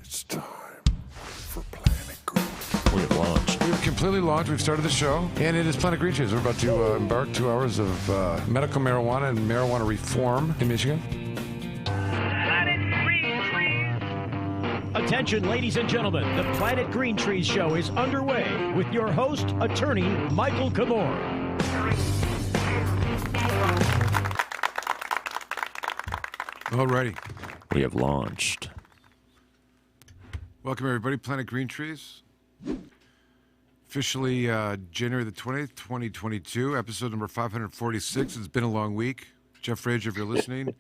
It's time for Planet Green. We have launched. We've completely launched. We've started the show, and it is Planet Green Trees. We're about to embark 2 hours of medical marijuana and marijuana reform in Michigan. Planet Green Trees. Attention, ladies and gentlemen. The Planet Green Trees show is underway with your host, attorney Michael Komorn. Alrighty. We have launched. Welcome, everybody. Planet Green Trees. Officially January the 20th, 2022, episode number 546. It's been a long week. Jeff Frazier, if you're listening.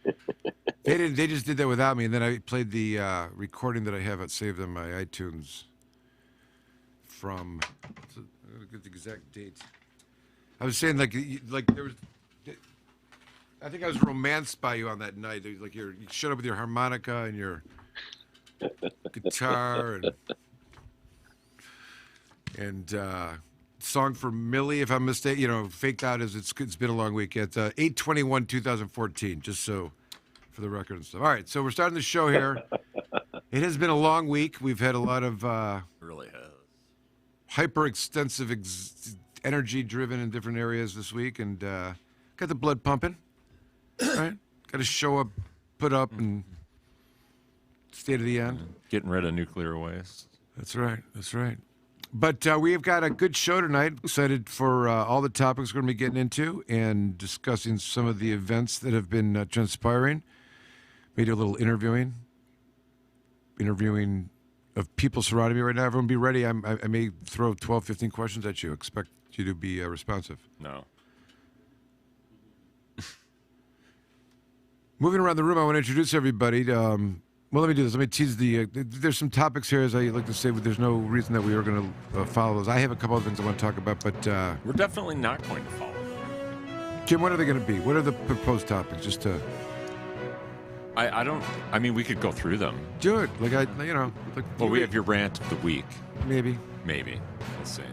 They just did that without me, and then I played the recording that I have saved on my iTunes from, I'm going to get the exact date. I was saying, like there was, I think I was romanced by you on that night. Like you showed up with your harmonica and your guitar and song for Millie, if I'm mistaken, faked out as it's been a long week. It's 8/21/2014, just so for the record and stuff. All right, so we're starting the show here. It has been a long week. We've had a lot of Really has. hyper-extensive, energy-driven in different areas this week, and got the blood pumping. Right, got to show up, put up, and stay to the end. Getting rid of nuclear waste. That's right. That's right. But we've got a good show tonight. Excited for all the topics we're going to be getting into and discussing some of the events that have been transpiring. Maybe a little interviewing of people surrounding me right now. Everyone be ready. I may throw 12, 15 questions at you. Expect you to be responsive. No. Moving around the room, I want to introduce everybody. Well, let me do this. Let me tease there's some topics here, as I like to say, but there's no reason that we are going to follow those. I have a couple of things I want to talk about, but... We're definitely not going to follow them. Jim, what are they going to be? What are the proposed topics? Just to... I mean, we could go through them. Do it. Like, Well, we have your rant of the week. Maybe. Maybe. Let's see.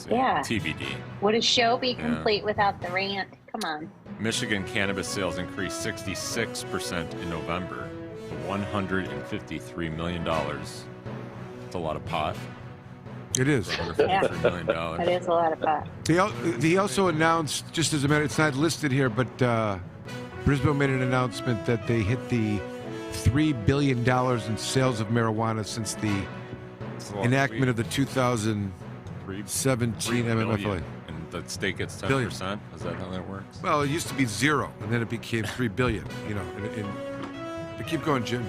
Yeah. TBD. Would a show be complete without the rant? Come on. Michigan cannabis sales increased 66% in November to $153 million. That's a lot of pot. It is. $153 million. That is a lot of pot. He also announced, just as a matter, it's not listed here, but Brisbane made an announcement that they hit the $3 billion in sales of marijuana since the enactment of the 2017 MMFA. And the state gets 10%? Billion. Is that how that works? Well, it used to be 0, and then it became $3 billion. To keep going, Jim.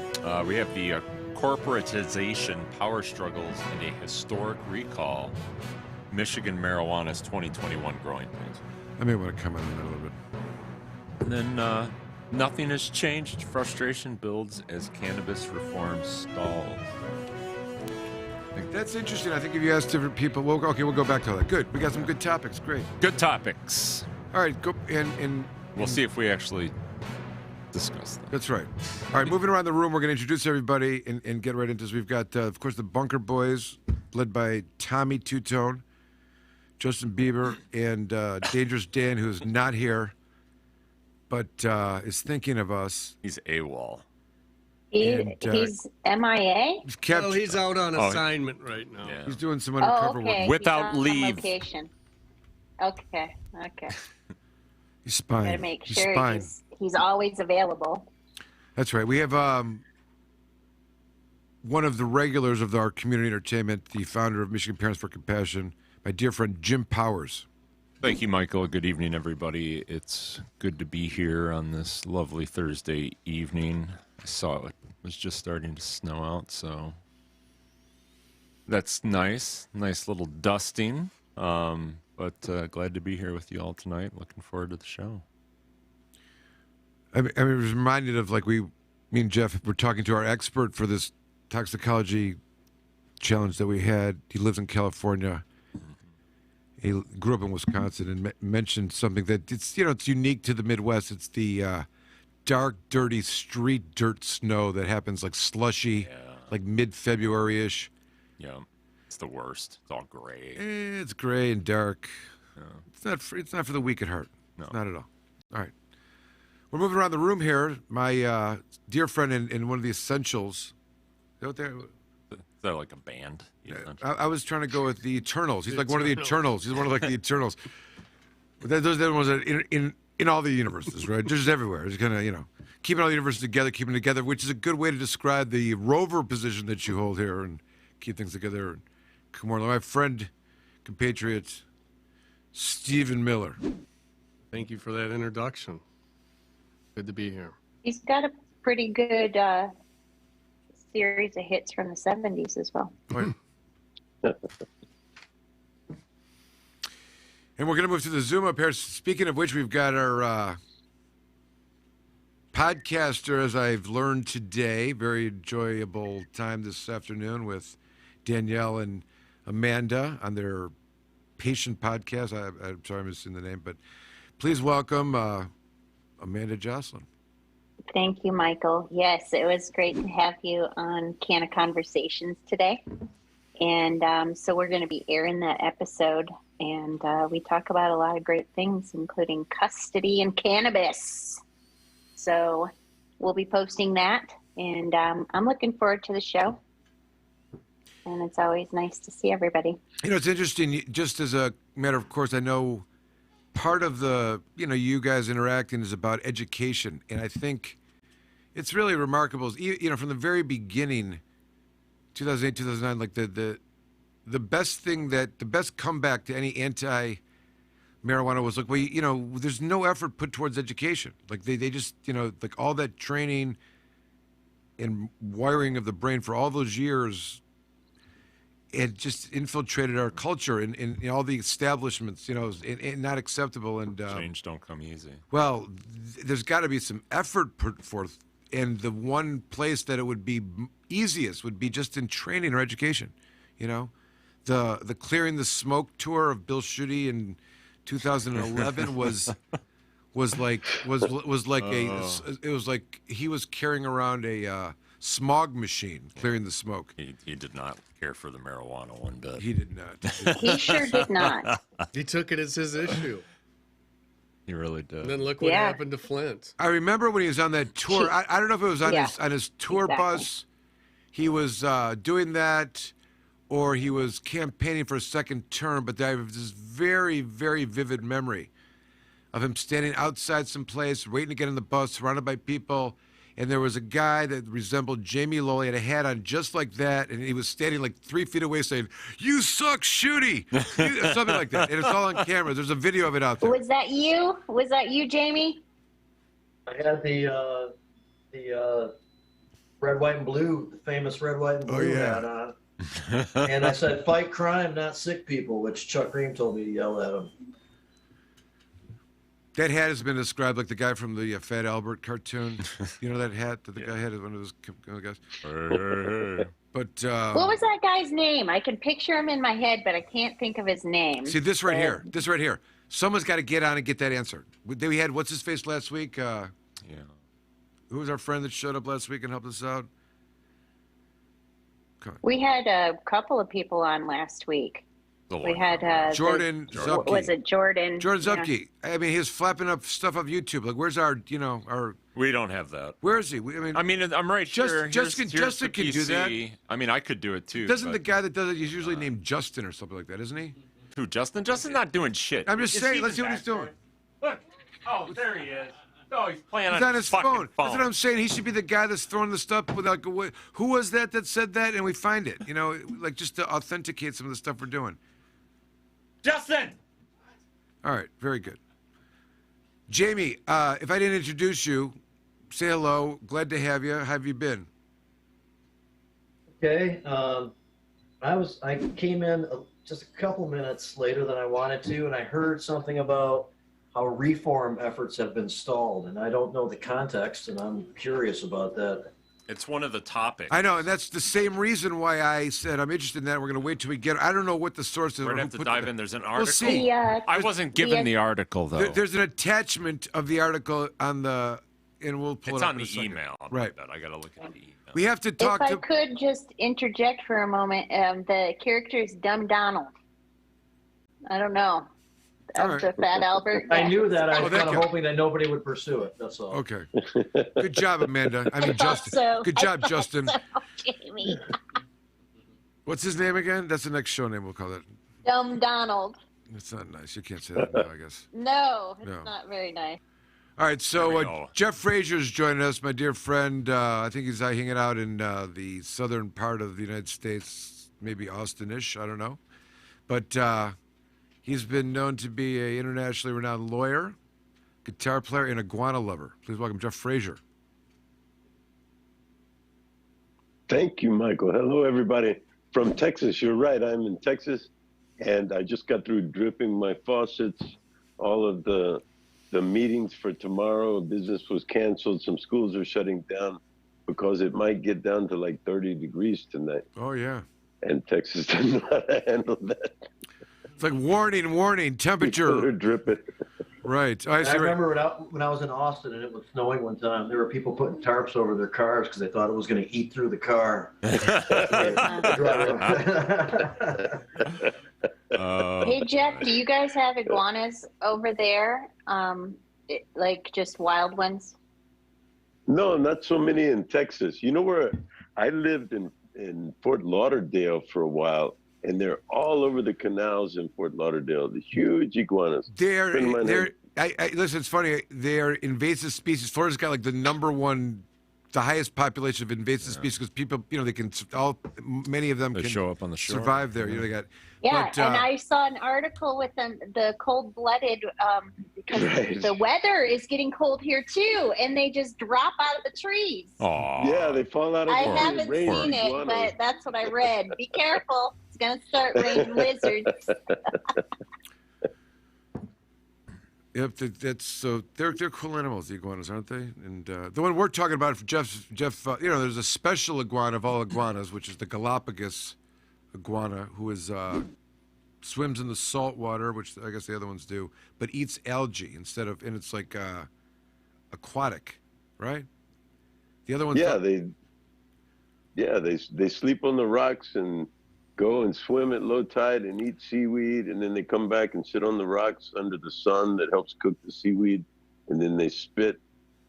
We have the corporatization, power struggles, and a historic recall. Michigan marijuana's 2021 growing pains. I may want to comment on that a little bit. And then nothing has changed. Frustration builds as cannabis reform stalls. That's interesting. I think if you ask different people, we'll go back to that. Good. We got some good topics. Great. Good topics. All right. Go and We'll see if we actually discuss them. That's right. All right. Moving around the room, we're going to introduce everybody and get right into this. We've got, of course, the Bunker Boys, led by Tommy Two-Tone, Justin Bieber, and Dangerous Dan, who is not here, but is thinking of us. He's AWOL. He's MIA? He's out on assignment right now. Yeah. He's doing some undercover okay. work. Without He's on leave. Location. Okay. He's spying. Gotta make He's sure spying. he's always available. That's right. We have one of the regulars of our community entertainment, the founder of Michigan Parents for Compassion, my dear friend Jim Powers. Thank you, Michael. Good evening, everybody. It's good to be here on this lovely Thursday evening. I saw it was just starting to snow out, so that's nice. Nice little dusting. But glad to be here with you all tonight. Looking forward to the show. I was reminded of me and Jeff were talking to our expert for this toxicology challenge that we had. He lives in California. He grew up in Wisconsin and mentioned something that it's unique to the Midwest. It's the dark, dirty street dirt snow that happens like slushy, like mid-February-ish. Yeah, it's the worst. It's all gray. It's gray and dark. Yeah. It's not for the weak at heart. No. Not at all. All right. We're moving around the room here. My dear friend and one of the essentials. Is that what that like a band? I was trying to go with the Eternals. He's like one of the Eternals. He's one of like the Eternals. But those are the ones that in all the universes, right? Just everywhere. It's kind of, keeping all the universes together, keeping it together, which is a good way to describe the rover position that you hold here and keep things together. Komorn Law. My friend, compatriot, Stephen Miller. Thank you for that introduction. Good to be here. He's got a pretty good series of hits from the 70s as well. Right. And we're going to move to the Zoom up here. Speaking of which, we've got our podcaster, as I've learned today. Very enjoyable time this afternoon with Danielle and Amanda on their patient podcast. I'm sorry I'm missing the name, but please welcome Amanda Joslin. Thank you, Michael. Yes, it was great to have you on Canna Conversations today. And so we're going to be airing that episode. And we talk about a lot of great things, including custody and cannabis. So we'll be posting that. And I'm looking forward to the show. And it's always nice to see everybody. It's interesting, just as a matter of course, I know part of the, you guys interacting is about education. And I think it's really remarkable, from the very beginning, 2008, 2009, like the best comeback to any anti-marijuana was like, well, there's no effort put towards education. Like they just, like all that training and wiring of the brain for all those years, it just infiltrated our culture and all the establishments, and not acceptable. And change don't come easy. Well, there's got to be some effort put forth, and the one place that it would be easiest would be just in training or education. The Clearing the Smoke tour of Bill Schuette in 2011 was like he was carrying around a smog machine, clearing the smoke. He did not care for the marijuana one bit. He did not. He sure did not. He took it as his issue. He really did. And then look what happened to Flint. I remember when he was on that tour. I don't know if it was on his tour bus. He was doing that, or he was campaigning for a second term. But I have this very, very vivid memory of him standing outside some place, waiting to get on the bus, surrounded by people. And there was a guy that resembled Jamie Lowell. He had a hat on just like that, and he was standing like 3 feet away saying, "You suck, Shooty," something like that. And it's all on camera. There's a video of it out there. Was that you? Was that you, Jamie? I had the red, white, and blue, the famous red, white, and blue hat on. And I said, "Fight crime, not sick people," which Chuck Green told me to yell at him. That hat has been described like the guy from the Fat Albert cartoon. You know that hat that the guy had, one of those guys? But what was that guy's name? I can picture him in my head, but I can't think of his name. See, this right here. Someone's got to get on and get that answer. We had, what's his face last week? Who was our friend that showed up last week and helped us out? Come on. We had a couple of people on last week. We had Jordan Zupke. Was it Jordan? Jordan Zupke. I mean, he was flapping up stuff off YouTube. Like, where's our? We don't have that. Where is he? I'm right here. Justin can do that. I mean, I could do it too. Doesn't the guy that does it? He's usually named Justin or something like that, isn't he? Who? Justin? Justin's not doing shit. I'm just saying. Let's see what he's doing. Look. Oh, there he is. Oh, he's playing on his phone. That's what I'm saying. He should be the guy that's throwing the stuff with like, who was that said that, and we find it. Like just to authenticate some of the stuff we're doing. Justin! All right, very good. Jamie, if I didn't introduce you, say hello. Glad to have you. How have you been? Okay. I came in just a couple minutes later than I wanted to, and I heard something about how reform efforts have been stalled, and I don't know the context, and I'm curious about that. It's one of the topics. I know, and that's the same reason why I said I'm interested in that. We're going to wait till we get. I don't know what the source is. We're going to have to dive in. There's an article. We'll see. I wasn't given the article though. There's an attachment of the article on the, and we'll pull it up. It's on the email. Right. I got to look at the email. We have to talk. If I could just interject for a moment, the character is Dumb Donald. I don't know. Of the Fat Albert. I knew that. I was kind of hoping that nobody would pursue it. That's all. Okay. Good job, Amanda. I mean, Justin. Good job, Justin. Jamie. What's his name again? That's the next show name. We'll call it. Dumb Donald. It's not nice. You can't say that now, I guess. No, it's No. not very nice. All right, There we so go. Jeff Frazier's joining us, my dear friend. I think he's hanging out in the southern part of the United States, maybe Austin-ish, I don't know. But he's been known to be an internationally renowned lawyer, guitar player, and iguana lover. Please welcome Jeff Frazier. Thank you, Michael. Hello, everybody. From Texas, you're right. I'm in Texas, and I just got through dripping my faucets. All of the meetings for tomorrow, business was canceled. Some schools are shutting down because it might get down to like 30 degrees tonight. Oh, yeah. And Texas doesn't know how to handle that. It's like warning, They're temperature. dripping. Right. I I see. remember when I was in Austin and it was snowing one time, there were people putting tarps over their cars because they thought it was going to eat through the car. Hey, Jeff, do you guys have iguanas over there? Like just wild ones? No, not so many in Texas. You know where I lived in Fort Lauderdale for a while, and they're all over the canals in Fort Lauderdale, the huge iguanas. Friend of mine Listen, it's funny. They're invasive species. Florida's got like the highest population of invasive species because people, they can many of them They can show up on the shore. survive there. They got. Yeah, But, and I saw an article with the cold-blooded because Right. the weather is getting cold here too, and they just drop out of the trees. Aw. Yeah, they fall out of I the haven't rain seen it, iguanas. but that's what I read. Be careful; it's gonna start raining lizards. Yep, that's so. They're cool animals, the iguanas, aren't they? And the one we're talking about for Jeff, there's a special iguana of all iguanas, which is the Galapagos Iguana, who swims in the salt water, which I guess the other ones do, but eats algae and it's like aquatic, right? The other ones. They sleep on the rocks and go and swim at low tide and eat seaweed, and then they come back and sit on the rocks under the sun that helps cook the seaweed, and then they spit,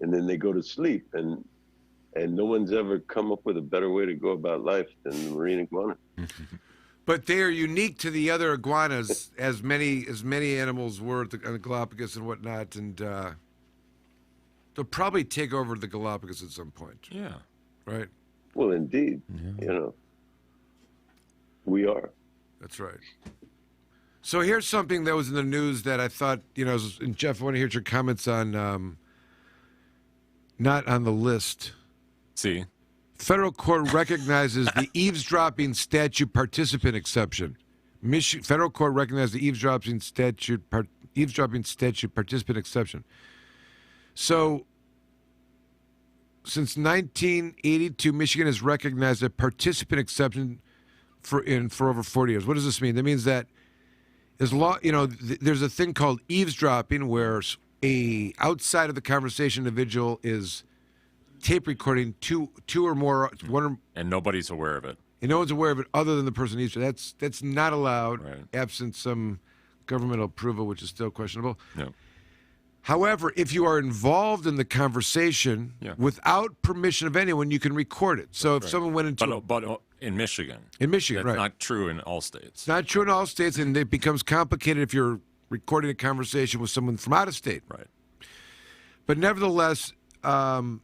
and then they go to sleep. And no one's ever come up with a better way to go about life than the marine iguana. But they are unique to the other iguanas, as many animals were at the Galapagos and whatnot, and they'll probably take over the Galapagos at some point. Yeah. Right. Well, indeed, we are. That's right. So here's something that was in the news that I thought, and Jeff, I want to hear your comments on. Not on the list. See? Federal court recognizes the eavesdropping statute participant exception. Federal court recognized the eavesdropping statute participant exception. So, since 1982, Michigan has recognized a participant exception for over 40 years. What does this mean? That means that there's a thing called eavesdropping where a outside of the conversation individual is tape recording two or more, And nobody's aware of it. and no one's aware of it other than the person eavesdropping. That's not allowed, Right. absent some governmental approval, which is still questionable. No. However, if you are involved in the conversation without permission of anyone, you can record it. So if someone went into But in Michigan. in Michigan, That's right? not true in all states. It's not true in all states, and it becomes complicated if you're recording a conversation with someone from out of state. Right. But nevertheless, so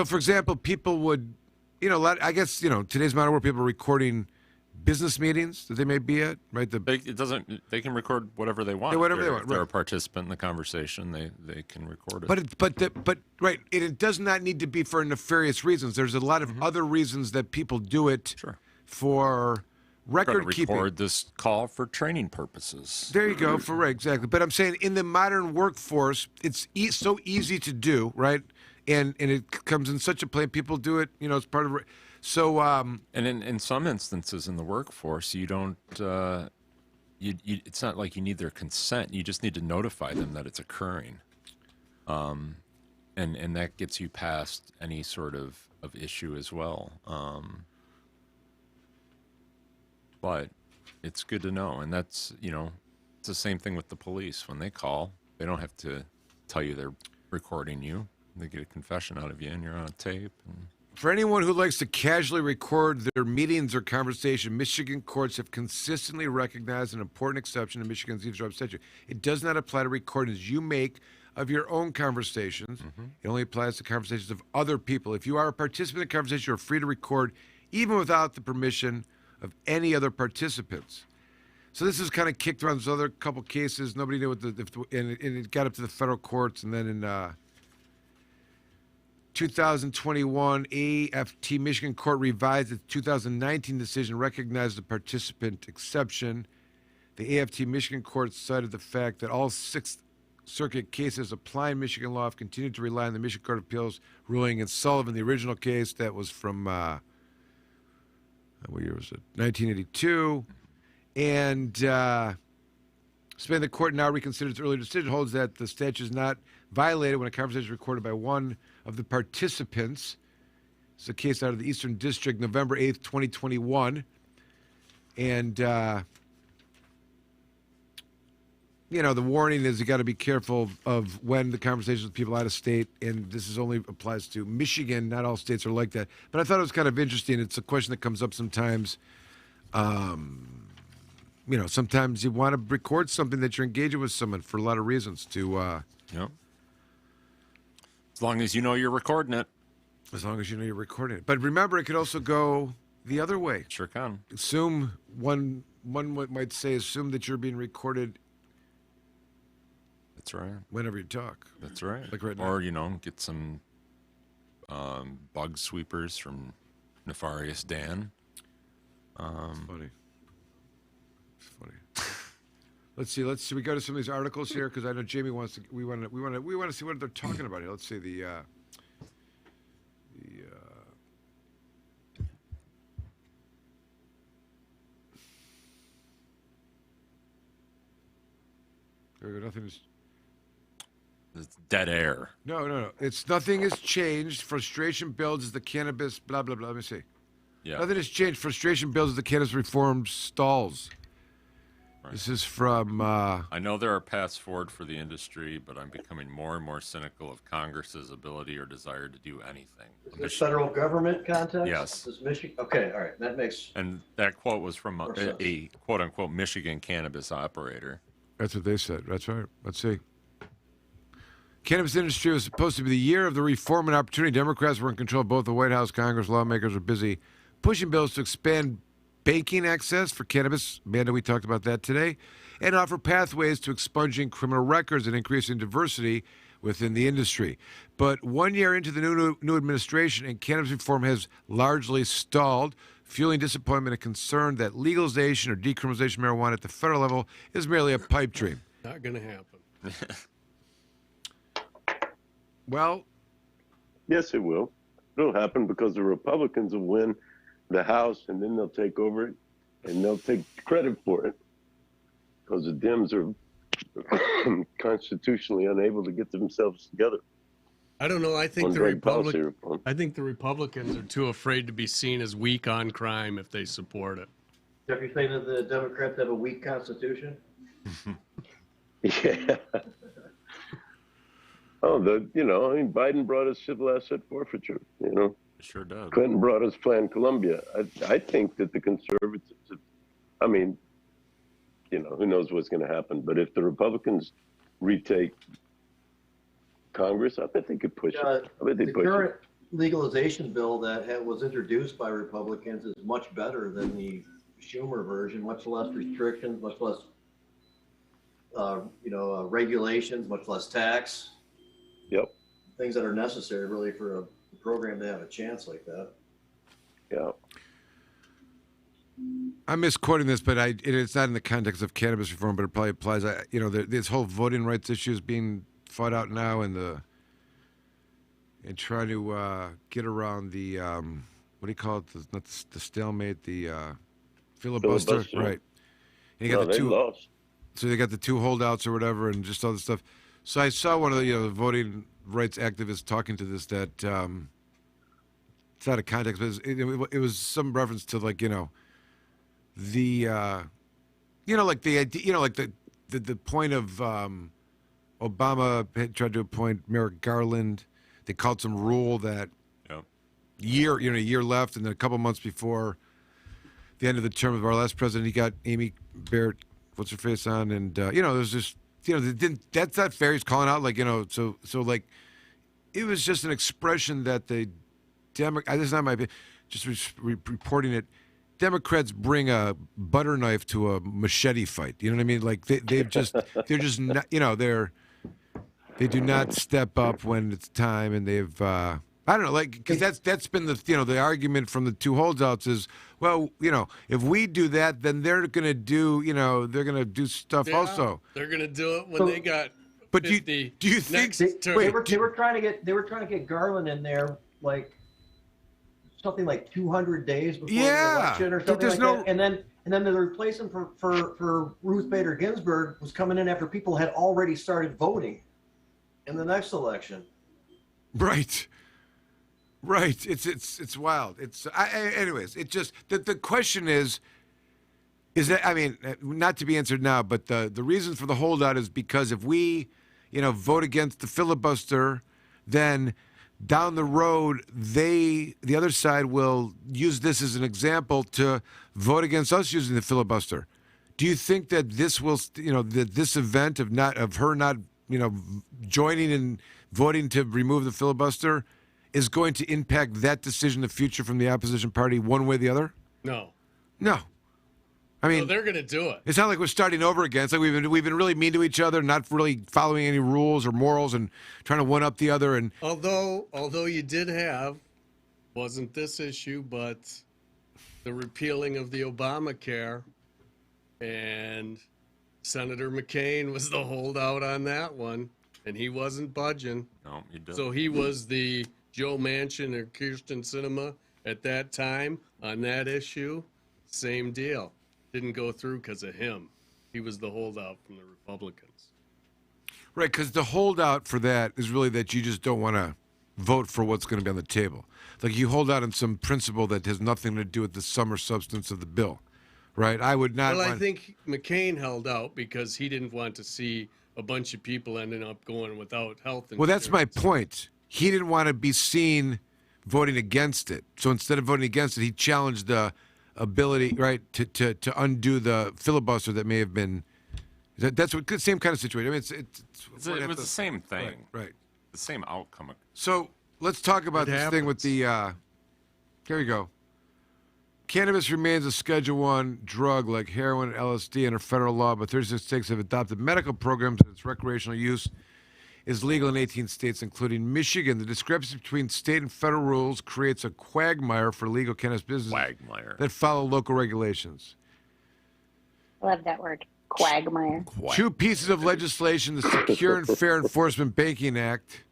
for example, people would, I guess, today's modern world, people are recording business meetings that they may be at, right? They can record whatever they want. Yeah, whatever they If want, they're right. a participant in the conversation, they can record it. But right, it does not need to be for nefarious reasons. There's a lot of other reasons that people do it for record keeping. Record this call for training purposes. There you go, exactly. But I'm saying in the modern workforce, it's so easy to do, right? And it comes in such a plain. People do it, it's part of. So. And in some instances in the workforce, you don't. It's not like you need their consent. You just need to notify them that it's occurring. And that gets you past any sort of issue as well. But it's good to know, and that's it's the same thing with the police. When they call, they don't have to tell you they're recording you. They get a confession out of you, and you're on tape. And For anyone who likes to casually record their meetings or conversation, Michigan courts have consistently recognized an important exception to Michigan's eavesdropping statute. It does not apply to recordings you make of your own conversations. It only applies to conversations of other people. If you are a participant in the conversation, you are free to record even without the permission of any other participants. So this is kind of kicked around. There's other couple cases. Nobody knew what and it got up to the federal courts, and then in 2021, AFT Michigan Court revised its 2019 decision, recognized the participant exception. The AFT Michigan Court cited the fact that all Sixth Circuit cases applying Michigan law have continued to rely on the Michigan Court of Appeals ruling in Sullivan, the original case that was from, what year was it? 1982. And Spain, the court now reconsidered its earlier decision, holds that the statute is not violated when a conversation is recorded by one of the participants. It's a case out of the Eastern District, November 8th, 2021. And, the warning is you got to be careful of when the conversations with people out of state, and this is only applies to Michigan. Not all states are like that. But I thought it was kind of interesting. It's a question that comes up sometimes. Sometimes you want to record something that you're engaging with someone for a lot of reasons to... Yep. As long as you know you're recording it. As long as you know you're recording it. But remember, it could also go the other way. Sure can. One might say, assume that you're being recorded. That's right. Whenever you talk. That's right. Like right now. Or, get some bug sweepers from Nefarious Dan. It's funny. It's funny. Let's see. We go to some of these articles here because I know Jamie wants to. We want to see what they're talking about here. Let's see there we go. Nothing is. It's dead air. No. It's nothing has changed. Frustration builds as the cannabis. Blah blah blah. Let me see. Yeah. Nothing has changed. Frustration builds as the cannabis reform stalls. Right. This is from... I know there are paths forward for the industry, but I'm becoming more and more cynical of Congress's ability or desire to do anything. Is this federal government context? Yes. Is Michigan? Okay, all right. That makes... And that quote was from a quote-unquote Michigan cannabis operator. That's what they said. That's right. Let's see. Cannabis industry was supposed to be the year of the reform and opportunity. Democrats were in control of both the White House, Congress. Lawmakers are busy pushing bills to expand banking access for cannabis. Amanda, we talked about that today. And offer pathways to expunging criminal records and increasing diversity within the industry. But 1 year into the new administration, and cannabis reform has largely stalled, fueling disappointment and concern that legalization or decriminalization of marijuana at the federal level is merely a pipe dream. Not going to happen. Well, yes, it will. It'll happen because the Republicans will win the House, and then they'll take over it, and they'll take credit for it because the Dems are constitutionally unable to get themselves together. I don't know. I think the Republicans are too afraid to be seen as weak on crime if they support it. Jeff, you saying that the Democrats have a weak constitution? Yeah. Biden brought us civil asset forfeiture, Sure does. Clinton brought us Plan Colombia. I think that the conservatives, who knows what's going to happen. But if the Republicans retake Congress, I bet they could push it. I bet they the push current it. legalization bill that was introduced by Republicans is much better than the Schumer version, much less restrictions, much less, regulations, much less tax. Yep. Things that are necessary really for a program to have a chance like that. Yeah. I'm misquoting this, but it's not in the context of cannabis reform, but it probably applies. This whole voting rights issue is being fought out now, and trying to get around the what do you call it? Not the stalemate, the filibuster, right? And you got they lost. So they got the two holdouts or whatever, and just all this stuff. So I saw one of the voting rights activists talking to this that it's out of context, but it was some reference to the the point of Obama had tried to appoint Merrick Garland. They called some rule that a year left, and then a couple months before the end of the term of our last president, he got Amy Barrett, what's her face on, and there's just that's not fair. He's calling out so like it was just an expression that the this is not my just reporting it. Democrats bring a butter knife to a machete fight. You know what I mean? Like they're just not, they do not step up when it's time, and they've I don't know, like, because that's been the argument from the two holdouts is, well, if we do that, then they're gonna do stuff also. They're gonna do it when they got. But do you think they were trying to get Garland in there like something like 200 days before the election or something like that, and then the replacement for Ruth Bader Ginsburg was coming in after people had already started voting in the next election. Right. It's wild. Anyways. It just the question is that, I mean, not to be answered now, but the reason for the holdout is because if we vote against the filibuster, then down the road, the other side will use this as an example to vote against us using the filibuster. Do you think that this will, that this event of her not, joining and voting to remove the filibuster is going to impact that decision in the future from the opposition party one way or the other? No. I mean, they're going to do it. It's not like we're starting over again. It's like we've been really mean to each other, not really following any rules or morals, and trying to one up the other. And although you did have, wasn't this issue, but the repealing of the Obamacare, and Senator McCain was the holdout on that one, and he wasn't budging. No, he didn't. So he was the Joe Manchin or Kirsten Sinema at that time on that issue. Same deal. Didn't go through because of him. He was the holdout from the Republicans. Right, because the holdout for that is really that you just don't want to vote for what's going to be on the table. Like you hold out on some principle that has nothing to do with the sum or substance of the bill, right? I would not. Well, I think McCain held out because he didn't want to see a bunch of people ending up going without health insurance. Well, that's my point. He didn't want to be seen voting against it. So instead of voting against it, he challenged the ability, right, to undo the filibuster that may have been. That's what same kind of situation. I mean, it was the same thing, right? The same outcome. So let's talk about this thing with the. Here we go. Cannabis remains a Schedule I drug like heroin and LSD under federal law, but 36 states have adopted medical programs and its recreational use is legal in 18 states, including Michigan. The discrepancy between state and federal rules creates a quagmire for legal cannabis businesses that follow local regulations. Love that word, quagmire. Two pieces of legislation, the Secure and Fair Enforcement Banking Act,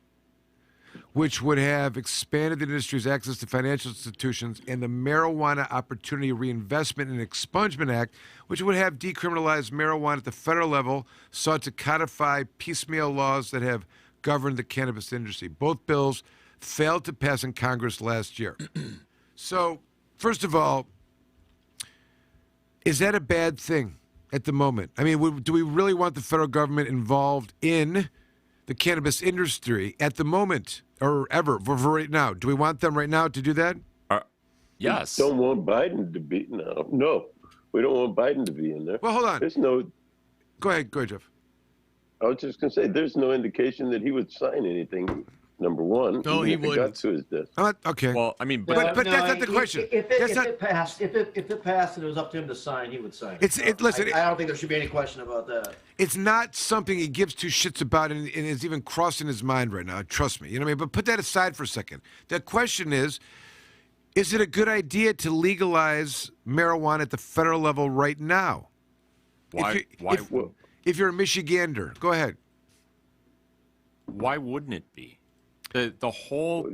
which would have expanded the industry's access to financial institutions, and the Marijuana Opportunity Reinvestment and Expungement Act, which would have decriminalized marijuana at the federal level, sought to codify piecemeal laws that have governed the cannabis industry. Both bills failed to pass in Congress last year. So, first of all, is that a bad thing at the moment? I mean, do we really want the federal government involved in the cannabis industry at the moment? Or ever, for right now. Do we want them right now to do that? Yes. We don't want Biden to be, no. We don't want Biden to be in there. Well, hold on. There's no. Go ahead, Jeff. I was just going to say, there's no indication that he would sign anything, number one. No, he wouldn't. Got to his desk. Okay. Well, I mean, but that's not the question. If it passed and it was up to him to sign, he would sign it. Listen, I don't think there should be any question about that. It's not something he gives two shits about and is even crossing his mind right now. Trust me. You know what I mean? But put that aside for a second. The question is it a good idea to legalize marijuana at the federal level right now? Why? If you're a Michigander, go ahead. Why wouldn't it be? The whole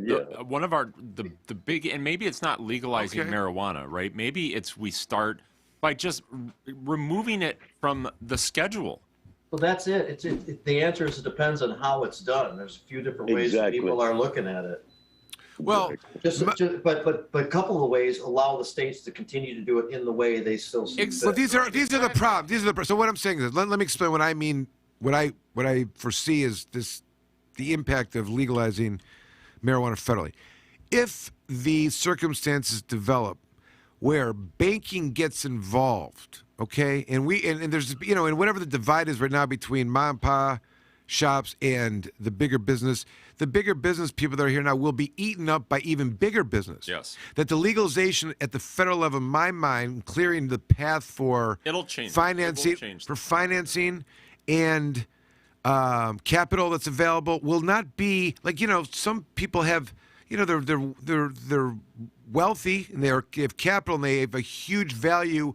one of the big, and maybe it's not legalizing marijuana, right? Maybe we start by just removing it from the schedule. Well, that's it. The answer is it depends on how it's done. There's a few different ways that people are looking at it. Well, but a couple of the ways allow the states to continue to do it in the way they still see. But these are the problems. So what I'm saying is, let me explain what I mean. What I foresee is the impact of legalizing marijuana federally. if the circumstances develop where banking gets involved, okay, and there's and whatever the divide is right now between mom and pop shops and the bigger business people that are here now will be eaten up by even bigger business. Yes. That the legalization at the federal level, in my mind, clearing the path for It'll change. financing It will change. for financing and capital that's available will not be like some people have they're wealthy and they have capital and they have a huge value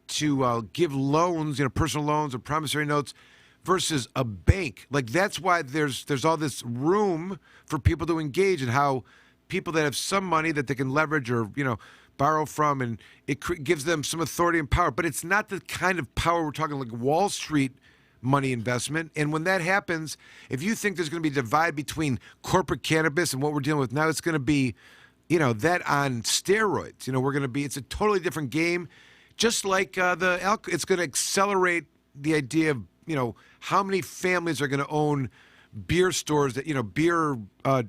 to give loans, personal loans or promissory notes versus a bank. Like that's why there's all this room for people to engage and how people that have some money that they can leverage or borrow from, and it gives them some authority and power. But it's not the kind of power we're talking like Wall Street money investment. And when that happens, if you think there's going to be a divide between corporate cannabis and what we're dealing with now, it's going to be, that on steroids. It's a totally different game. Just like it's going to accelerate the idea of, how many families are going to own beer stores that, beer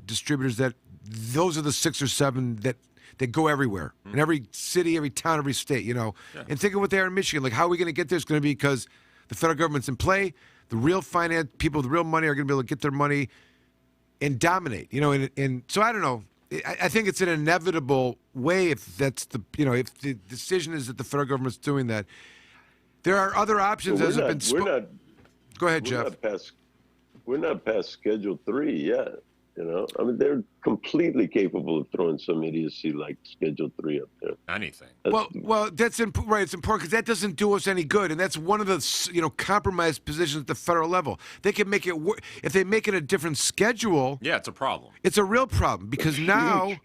distributors that those are the 6 or 7 that go everywhere in every city, every town, every state, And think of what they are in Michigan. Like, how are we going to get there? It's going to be because the federal government's in play. The real finance people with real money are going to be able to get their money and dominate, and so I don't know. I think it's an inevitable way if that's if the decision is that the federal government's doing that. There are other options as have been spoken. Go ahead, Jeff. We're not past Schedule 3 yet. They're completely capable of throwing some idiocy like Schedule 3 up there. Anything. Well, that's right. It's important because that doesn't do us any good, and that's one of the compromised positions at the federal level. They can make it work if they make it a different schedule. Yeah, it's a problem. It's a real problem because now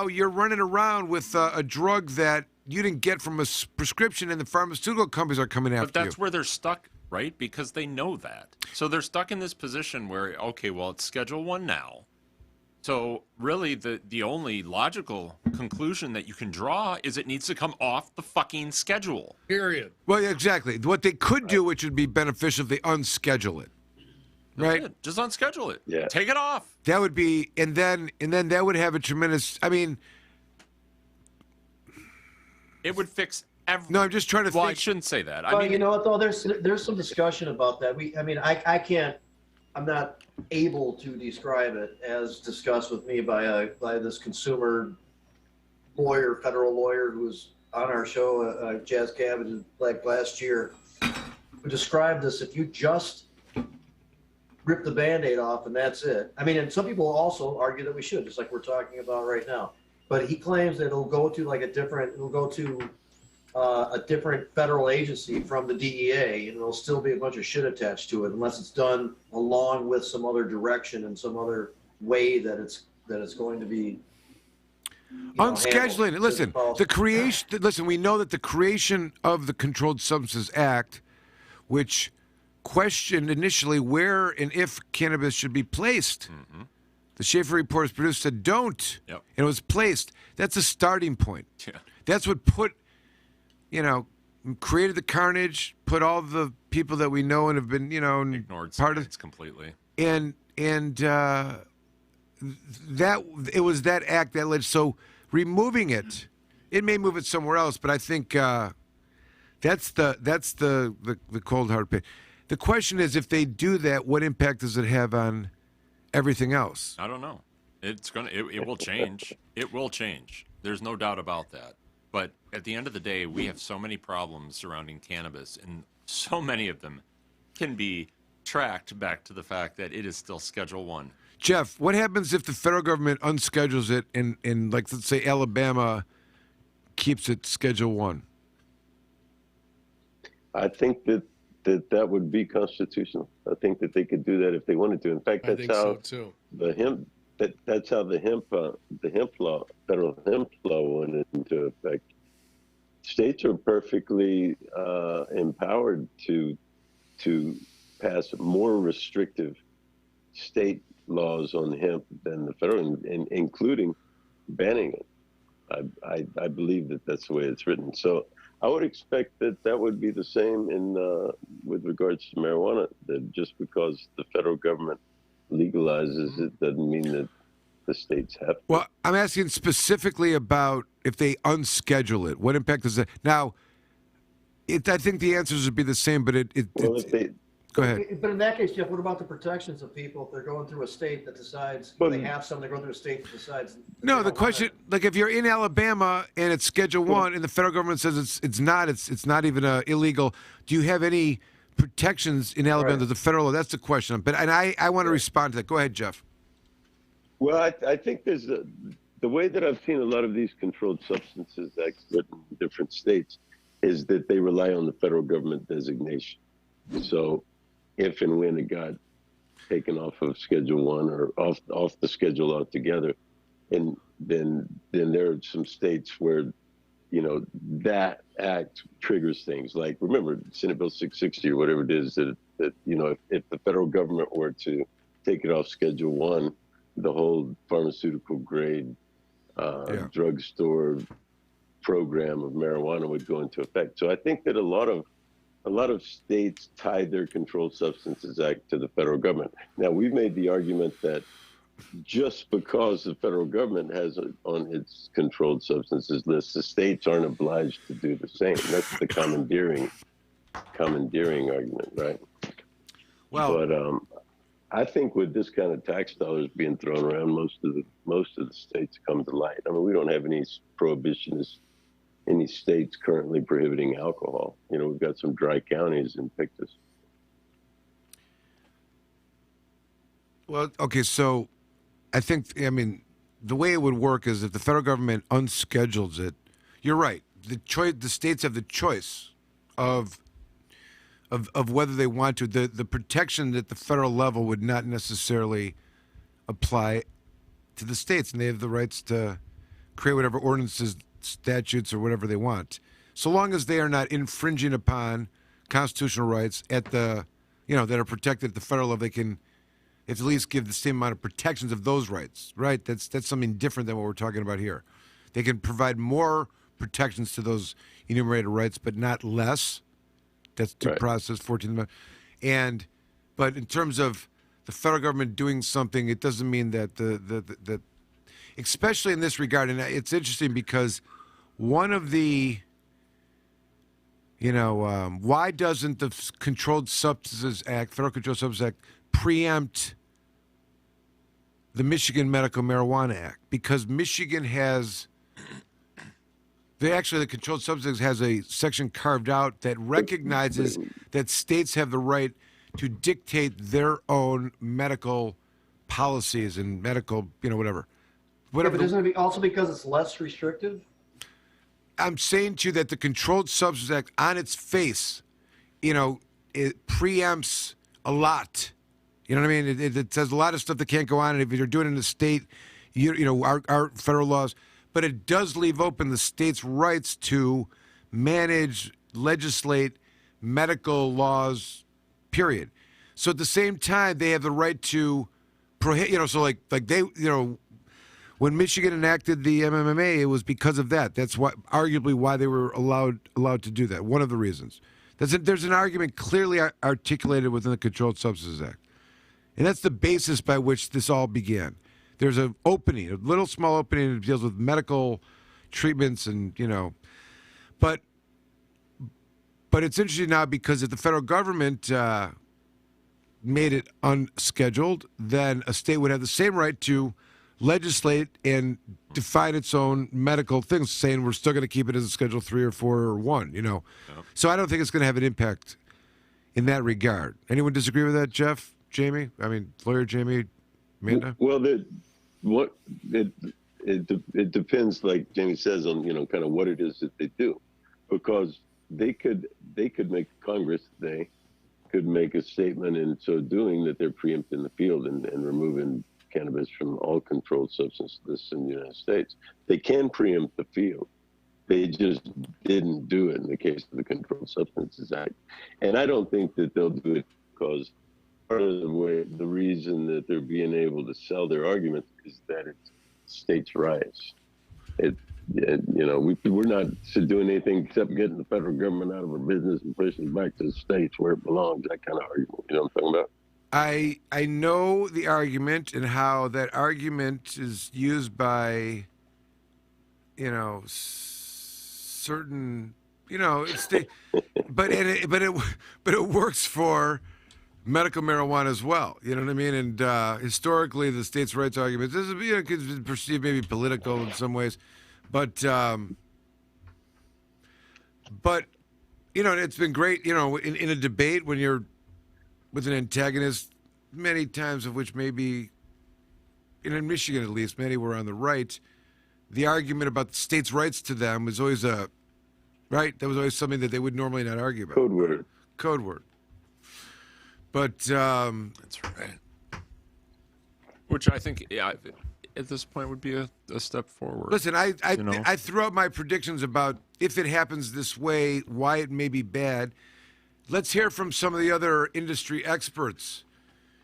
you're running around with a drug that you didn't get from a prescription, and the pharmaceutical companies are coming after you. But that's where they're stuck. Right? Because they know that. So they're stuck in this position where, okay, well, it's Schedule 1 now. So really the only logical conclusion that you can draw is it needs to come off the fucking schedule. Period. Well, yeah, exactly. What they could do, which would be beneficial if they unschedule it. Right? Yeah, just unschedule it. Yeah. Take it off. That would be, and then that would have a tremendous, it would fix No, I'm just trying to think. I shouldn't say that. Well, you know what though? There's some discussion about that. I can't. I'm not able to describe it as discussed with me by this consumer lawyer, federal lawyer who was on our show, Jazz Cabbage, like last year, who described this. If you just rip the Band-Aid off and that's it. And some people also argue that we should, just like we're talking about right now. But he claims that it'll go to a different federal agency from the DEA, and there'll still be a bunch of shit attached to it unless it's done along with some other direction and some other way that it's going to be unscheduling. Listen, the creation. Listen, we know that the creation of the Controlled Substances Act, which questioned initially where and if cannabis should be placed. Mm-hmm. The Schaefer report was produced said don't, Yep. and it was placed. That's a starting point. Yeah. That's what created the carnage, put all the people that we know and have been, ignored part of it completely. And that it was that act that led. So removing it may move it somewhere else, but I think that's the cold hard pain. The question is, if they do that, what impact does it have on everything else? I don't know. It will change. It will change. There's no doubt about that. But at the end of the day, we have so many problems surrounding cannabis, and so many of them can be tracked back to the fact that it is still Schedule 1. Jeff, what happens if the federal government unschedules it and like, let's say Alabama keeps it Schedule 1? I think that would be constitutional. I think that they could do that if they wanted to. In fact, that's how the hemp law, federal hemp law, went into effect. States are perfectly empowered to pass more restrictive state laws on hemp than the federal, including banning it. I believe that that's the way it's written. So I would expect that would be the same with regards to marijuana. That just because the federal government legalizes it doesn't mean that the states have to. Well, I'm asking specifically about if they unschedule it. What impact does that? Now, I think the answers would be the same, but go ahead. But in that case, Jeff, what about the protections of people if they're going through a state that decides, they have some, they're going through a state that decides. No, the question, like if you're in Alabama and it's Schedule 1 and the federal government says it's not even illegal, do you have any protections in Alabama? Right. The federal law? That's the question. But I want to respond to that. Go ahead, Jeff. Well, I think there's the way that I've seen a lot of these Controlled Substances Acts written in different states is that they rely on the federal government designation. So if and when it got taken off of Schedule 1 or off the schedule altogether, and then there are some states where, that act triggers things. Like, remember, Senate Bill 660 or whatever it is, that if the federal government were to take it off Schedule 1, the whole pharmaceutical grade drugstore program of marijuana would go into effect. So I think that a lot of states tie their Controlled Substances Act to the federal government. Now, we've made the argument that just because the federal government has it on its controlled substances list, the states aren't obliged to do the same. That's the commandeering argument, right? Well, but I think with this kind of tax dollars being thrown around, most of the states come to light. I mean, we don't have any prohibitionists, any states currently prohibiting alcohol. We've got some dry counties in Pictus. Well, okay, so I think, the way it would work is if the federal government unschedules it, you're right. The states have the choice of whether they want to. The protection at the federal level would not necessarily apply to the states, and they have the rights to create whatever ordinances, statutes, or whatever they want, so long as they are not infringing upon constitutional rights at the, that are protected at the federal level. They can at least give the same amount of protections of those rights, right? That's something different than what we're talking about here. They can provide more protections to those enumerated rights, but not less. That's due process, 14th Amendment. But in terms of the federal government doing something, it doesn't mean that the especially in this regard, and it's interesting because one of the, why doesn't the Controlled Substances Act, Federal Controlled Substances Act, preempt the Michigan Medical Marijuana Act? Because Michigan has, the Controlled Substances has a section carved out that recognizes that states have the right to dictate their own medical policies and medical, whatever. But isn't it also because it's less restrictive? I'm saying to you that the Controlled Substances Act on its face, it preempts a lot. You know what I mean? It says a lot of stuff that can't go on, and if you're doing it in the state, our federal laws, but it does leave open the state's rights to manage, legislate medical laws, period. So at the same time, they have the right to prohibit, so like they, when Michigan enacted the MMA, it was because of that. That's arguably why they were allowed to do that. One of the reasons. There's an argument clearly articulated within the Controlled Substances Act. And that's the basis by which this all began. There's an opening, a little small opening that deals with medical treatments and, but it's interesting now because if the federal government made it unscheduled, then a state would have the same right to legislate and define its own medical things, saying we're still going to keep it as a Schedule 3 or 4 or 1, Yep. So I don't think it's going to have an impact in that regard. Anyone disagree with that, Jeff? Jamie? Lawyer Jamie, Amanda? Well, it depends, like Jamie says, on kind of what it is that they do, because they could make Congress, they could make a statement in so doing that they're preempting the field and removing cannabis from all controlled substance lists in the United States. They can preempt the field. They just didn't do it in the case of the Controlled Substances Act, and I don't think that they'll do it because part of the reason that they're being able to sell their arguments is that it's states' rights. We're not doing anything except getting the federal government out of our business and pushing it back to the states where it belongs. That kind of argument, you know what I'm talking about? I know the argument and how that argument is used by, certain, it's the, but it works for medical marijuana as well. You know what I mean? And historically, the states' rights argument this is could be perceived maybe political in some ways, but it's been great. In a debate when you're with an antagonist, many times of which maybe, in Michigan at least, many were on the right. The argument about the states' rights to them was always right. That was always something that they would normally not argue about. Code word. But that's right. Which I think, at this point would be a step forward. Listen, I threw out my predictions about if it happens this way, why it may be bad. Let's hear from some of the other industry experts.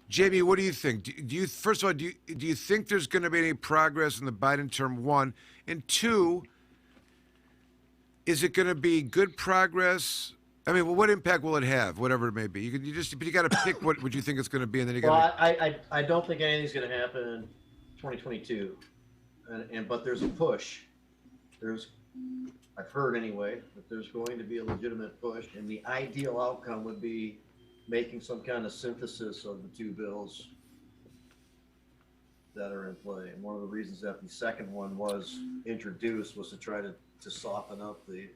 Jamie, what do you think? Do you first of all, do you think there's going to be any progress in the Biden term, one? And two, is it going to be good progress? I mean, what impact will it have, whatever it may be? You got to pick what you think it's going to be, and then you got. Well, I don't think anything's going to happen in 2022, but there's a push. I've heard anyway that there's going to be a legitimate push, and the ideal outcome would be making some kind of synthesis of the two bills that are in play. And one of the reasons that the second one was introduced was to try to soften up the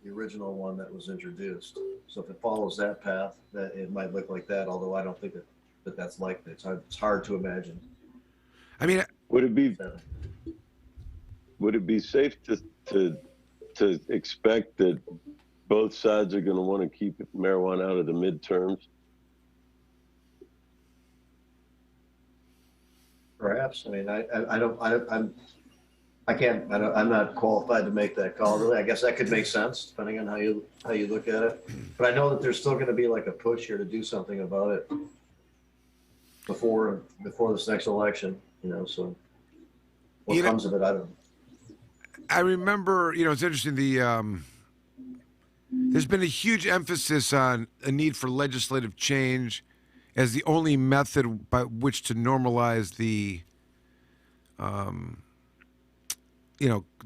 original one that was introduced. So if it follows that path, that it might look like that, although I don't think that's likely. It's hard to imagine. I mean, would it be safe to expect that both sides are going to want to keep marijuana out of the midterms? Perhaps. I mean, I'm not qualified to make that call. Really, I guess that could make sense depending on how you look at it. But I know that there's still going to be like a push here to do something about it before this next election. So what comes of it, I don't know. I remember, it's interesting. There's been a huge emphasis on a need for legislative change as the only method by which to normalize the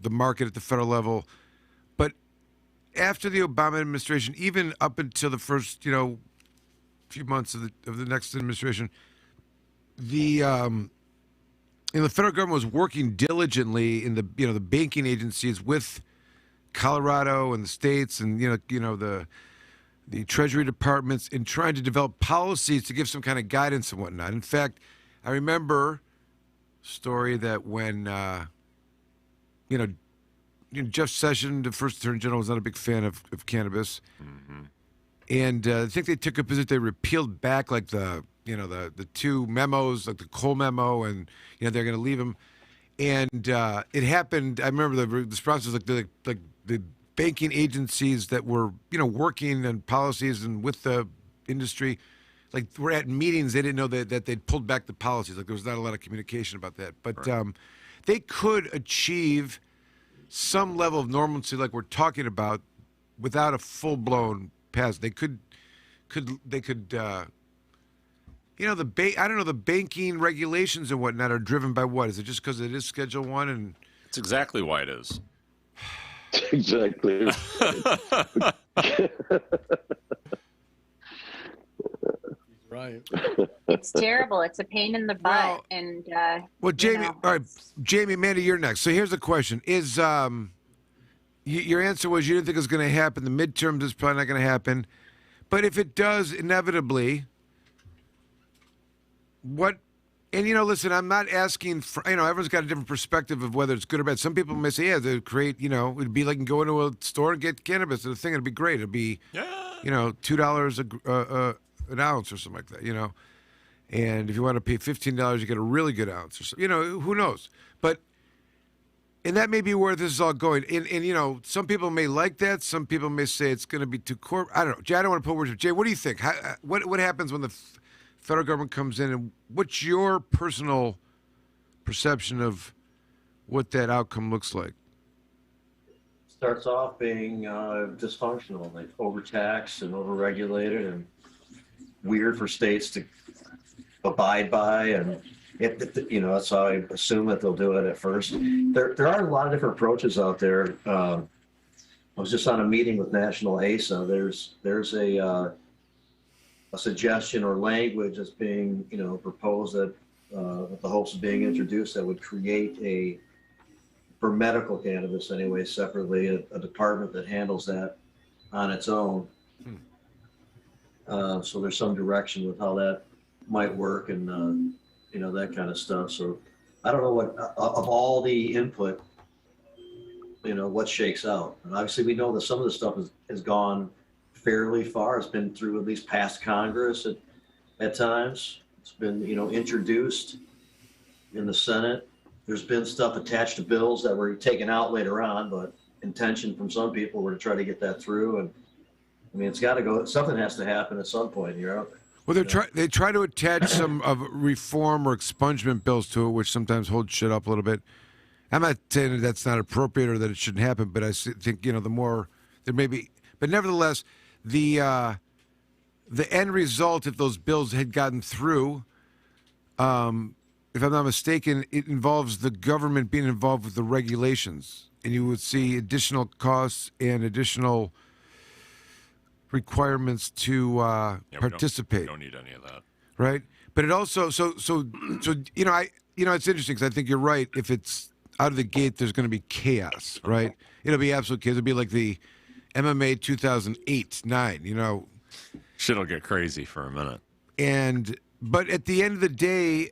market at the federal level. But after the Obama administration, even up until the first, few months of the next administration, the federal government was working diligently in the banking agencies with Colorado and the states and the Treasury departments in trying to develop policies to give some kind of guidance and whatnot. In fact, I remember a story that when Jeff Sessions, the first Attorney General, was not a big fan of cannabis, and I think they took a position. They repealed back like the two memos, like the Cole memo, and they're going to leave them. And it happened. I remember the response was like the banking agencies that were working on policies and with the industry, like were at meetings. They didn't know that they'd pulled back the policies. Like there was not a lot of communication about that. But they could achieve some level of normalcy, like we're talking about, without a full blown pass. They could. I don't know, the banking regulations and whatnot are driven by what? Is it just because it is Schedule 1? And it's exactly why it is. Exactly. Right. It's terrible. It's a pain in the butt. Well, Jamie, all right, Jamie, Amanda, you're next. So here's the question: is your answer was you didn't think it was going to happen? The midterms is probably not going to happen, but if it does, inevitably. And listen, I'm not asking for, everyone's got a different perspective of whether it's good or bad. Some people may say, yeah, they'd create, it'd be like go into a store and get cannabis. And the thing, it'd be great. It'd be, $2 an ounce or something like that, And if you want to pay $15, you get a really good ounce or something. Who knows? And that may be where this is all going. And some people may like that. Some people may say it's going to be too I don't know. Jay, I don't want to put words. Jay, what do you think? What happens when the federal government comes in, and what's your personal perception of what that outcome looks like? Starts off being dysfunctional, like overtaxed and overregulated, and weird for states to abide by, and that's how I assume that they'll do it at first. There are a lot of different approaches out there. I was just on a meeting with National ASA. There's a suggestion or language that's being proposed that with the hopes of being introduced that would create for medical cannabis anyway, separately, a department that handles that on its own. So there's some direction with how that might work, and that kind of stuff. So I don't know what of all the input, what shakes out. And obviously we know that some of the stuff has gone fairly far. It's been through at least past Congress at times. It's been introduced in the Senate. There's been stuff attached to bills that were taken out later on, but intention from some people were to try to get that through. And I mean, it's got to go. Something has to happen at some point. Well, they try to attach some of reform or expungement bills to it, which sometimes holds shit up a little bit. I'm not saying that that's not appropriate or that it shouldn't happen, but I think the more there may be, but nevertheless, the end result, if those bills had gotten through, if I'm not mistaken, it involves the government being involved with the regulations, and you would see additional costs and additional requirements to participate. We don't need any of that, right? But it also it's interesting because I think you're right. If it's out of the gate, there's going to be chaos, right? It'll be absolute chaos. It'll be like the MMA 2008-9. Shit'll get crazy for a minute. But at the end of the day,